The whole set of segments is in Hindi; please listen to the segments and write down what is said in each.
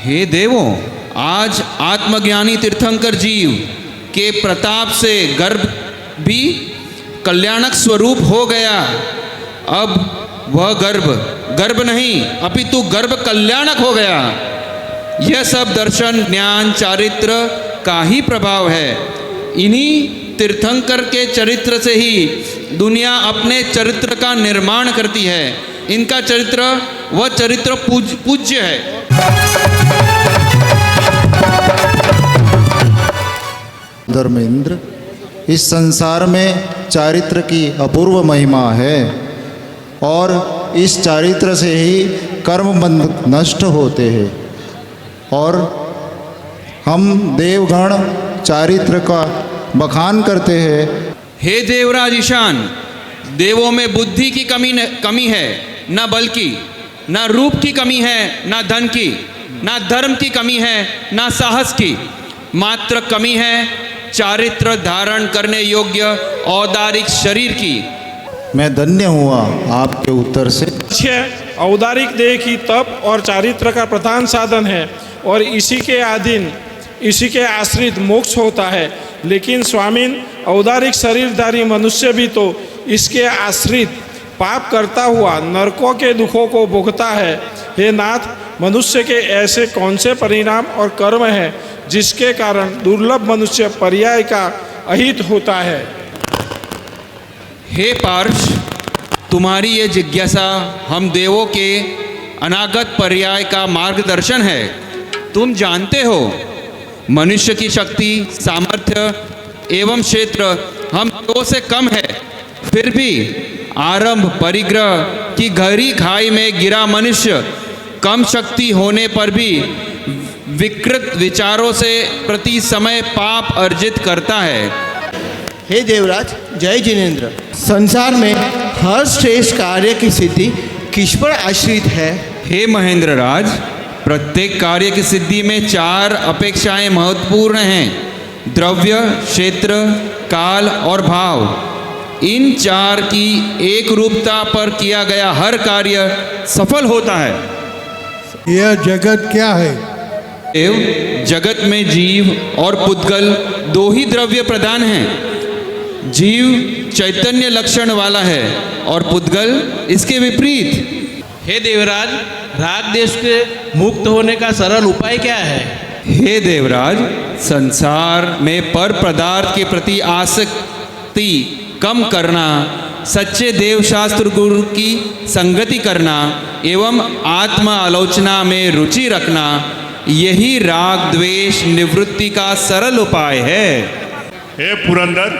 हे देवों, आज आत्मज्ञानी तीर्थंकर जीव के प्रताप से गर्भ भी कल्याणक स्वरूप हो गया। अब वह गर्भ नहीं अपितु गर्भ कल्याणक हो गया। यह सब दर्शन, ज्ञान, चारित्र का ही प्रभाव है। इन्हीं तीर्थंकर के चरित्र से ही दुनिया अपने चरित्र का निर्माण करती है। इनका चरित्र वह चरित्र पूज्य है। धर्मेंद्र, इस संसार में चारित्र की अपूर्व महिमा है और इस चारित्र से ही कर्म बंध नष्ट होते हैं और हम देवगण चारित्र का बखान करते हैं। हे देवराज ईशान, देवों में बुद्धि की कमी है, न बल की, न रूप की कमी है, न धन की, न धर्म की कमी है, न साहस की। मात्र कमी है चारित्र धारण करने योग्य औदारिक शरीर की। मैं धन्य हुआ आपके उत्तर से। औदारिक देह की तप और चारित्र का प्रधान साधन है और इसी के अधीन, इसी के आश्रित मोक्ष होता है। लेकिन स्वामीन, औदारिक शरीरधारी मनुष्य भी तो इसके आश्रित पाप करता हुआ नरकों के दुखों को भोगता है। हे नाथ, मनुष्य के ऐसे कौन से परिणाम और कर्म हैं जिसके कारण दुर्लभ मनुष्य पर्याय का अहित होता है? हे पार्श, तुम्हारी ये जिज्ञासा हम देवों के अनागत पर्याय का मार्गदर्शन है। तुम जानते हो, मनुष्य की शक्ति, सामर्थ्य एवं क्षेत्र हम देवों से कम है। फिर भी आरंभ परिग्रह की गहरी खाई में गिरा मनुष्य कम शक्ति होने पर भी विकृत विचारों से प्रति समय पाप अर्जित करता है। हे देवराज, जय जिनेन्द्र, संसार में हर श्रेष्ठ कार्य की सिद्धि किस पर आश्रित है? हे महेंद्र राज, प्रत्येक कार्य की सिद्धि में 4 अपेक्षाएं महत्वपूर्ण हैं: द्रव्य, क्षेत्र, काल और भाव। इन 4 की एक रूपता पर किया गया हर कार्य सफल होता है। यह जगत क्या है? देव, जगत में जीव और पुद्गल 2 ही द्रव्य प्रधान हैं। जीव चैतन्य लक्षण वाला है और पुद्गल इसके विपरीत। हे देवराज, राग देश के मुक्त होने का सरल उपाय क्या है? हे देवराज, संसार में पर पदार्थ के प्रति आसक्ति कम करना, सच्चे देवशास्त्र गुरु की संगति करना एवं आत्म आलोचना में रुचि रखना, यही राग द्वेष निवृत्ति का सरल उपाय है। हे पुरंदर,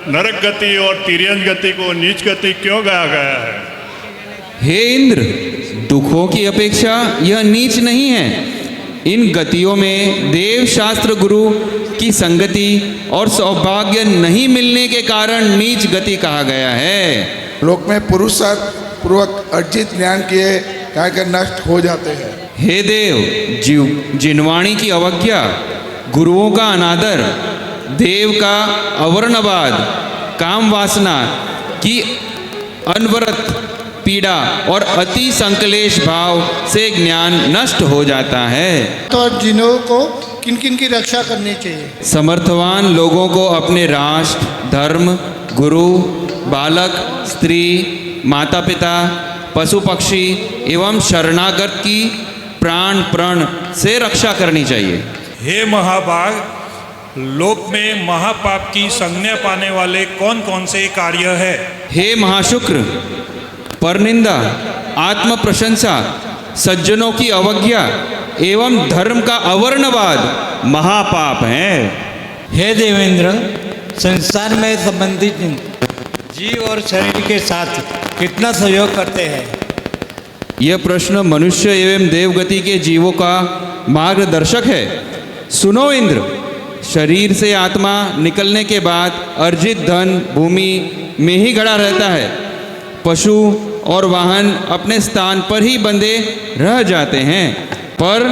नरक गति और तिर्यन गति को नीच गति क्यों कहा गया है? हे इंद्र, दुखों की अपेक्षा यह नीच नहीं है। इन गतियों में देव शास्त्र गुरु की संगति और सौभाग्य नहीं मिलने के कारण नीच गति कहा गया है। लोक में पुरुषार्थ पूर्वक अर्जित ज्ञान किए कार्य नष्ट हो जाते हैं। हे देव, जिनवाणी की अवज्ञा, गुरुओं का अनादर, देव का अवर्णवाद, काम वासना की अनवरत पीड़ा और अति संकलेश भाव से ज्ञान नष्ट हो जाता है। तो जिन्हों को किन किन की रक्षा करनी चाहिए? समर्थवान लोगों को अपने राष्ट्र, धर्म, गुरु, बालक, स्त्री, माता पिता, पशु पक्षी एवं शरणागत की प्राण प्रण से रक्षा करनी चाहिए। हे महाभाग, लोक में महापाप की संज्ञा पाने वाले कौन कौन से कार्य है? हे महाशुक्र, परनिंदा, आत्म प्रशंसा, सज्जनों की अवज्ञा एवं धर्म का अवर्णवाद महापाप है। हे देवेंद्र, संसार में संबंधित जीव और शरीर के साथ कितना सहयोग करते हैं? यह प्रश्न मनुष्य एवं देवगति के जीवों का मार्गदर्शक है। सुनो इंद्र, शरीर से आत्मा निकलने के बाद अर्जित धन भूमि में ही गड़ा रहता है। पशु और वाहन अपने स्थान पर ही बंधे रह जाते हैं, पर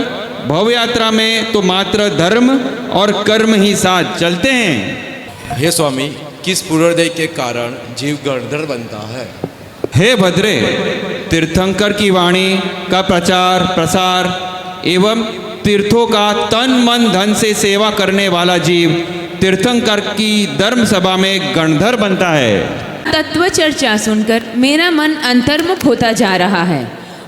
भव यात्रा में तो मात्र धर्म और कर्म ही साथ चलते हैं। हे स्वामी, किस पूर्वोदय के कारण जीव गणधर बनता है? हे भद्रे, तीर्थंकर की वाणी का प्रचार प्रसार एवं तीर्थों का तन मन धन से सेवा करने वाला जीव तीर्थंकर की धर्म सभा में गणधर बनता है। तत्व चर्चा सुनकर मेरा मन अंतर्मुख होता जा रहा है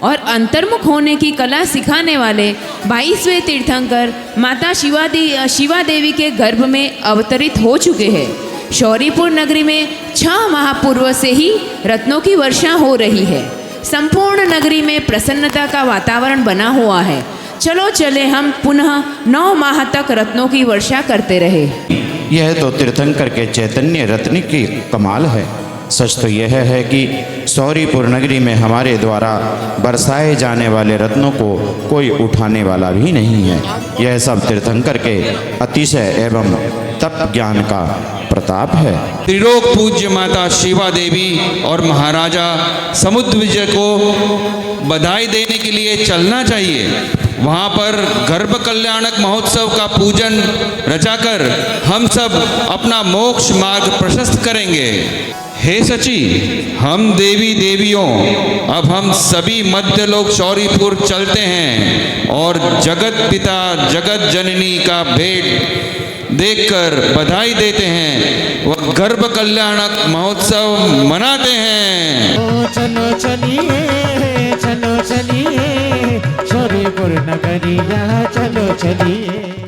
और अंतर्मुख होने की कला सिखाने वाले 22वें तीर्थंकर माता शिवा देवी के गर्भ में अवतरित हो चुके हैं। शौरीपुर नगरी में 6 माह पूर्व से ही रत्नों की वर्षा हो रही है। संपूर्ण नगरी में प्रसन्नता का वातावरण बना हुआ है। चलो चले हम पुनः 9 माह तक रत्नों की वर्षा करते रहे। यह तो तीर्थंकर के चैतन्य रत्न की कमाल है। सच तो यह है कि शौरीपुर नगरी में हमारे द्वारा बरसाए जाने वाले रत्नों को कोई उठाने वाला भी नहीं है। यह सब तीर्थंकर के अतिशय एवं तप ज्ञान का प्रताप है। त्रिलोक पूज्य माता शिवा देवी और महाराजा समुद्र विजय को बधाई देने के लिए चलना चाहिए। वहाँ पर गर्भ कल्याणक महोत्सव का पूजन रचाकर हम सब अपना मोक्ष मार्ग प्रशस्त करेंगे। हे सची, हम देवी देवियों अब हम सभी मध्यलोक शौरीपुर चलते हैं और जगत पिता जगत जननी का भेंट देखकर बधाई देते हैं व गर्भ कल्याणक महोत्सव मनाते हैं। चलो चलिए शौरीपुर नगरिया चलो चलिए।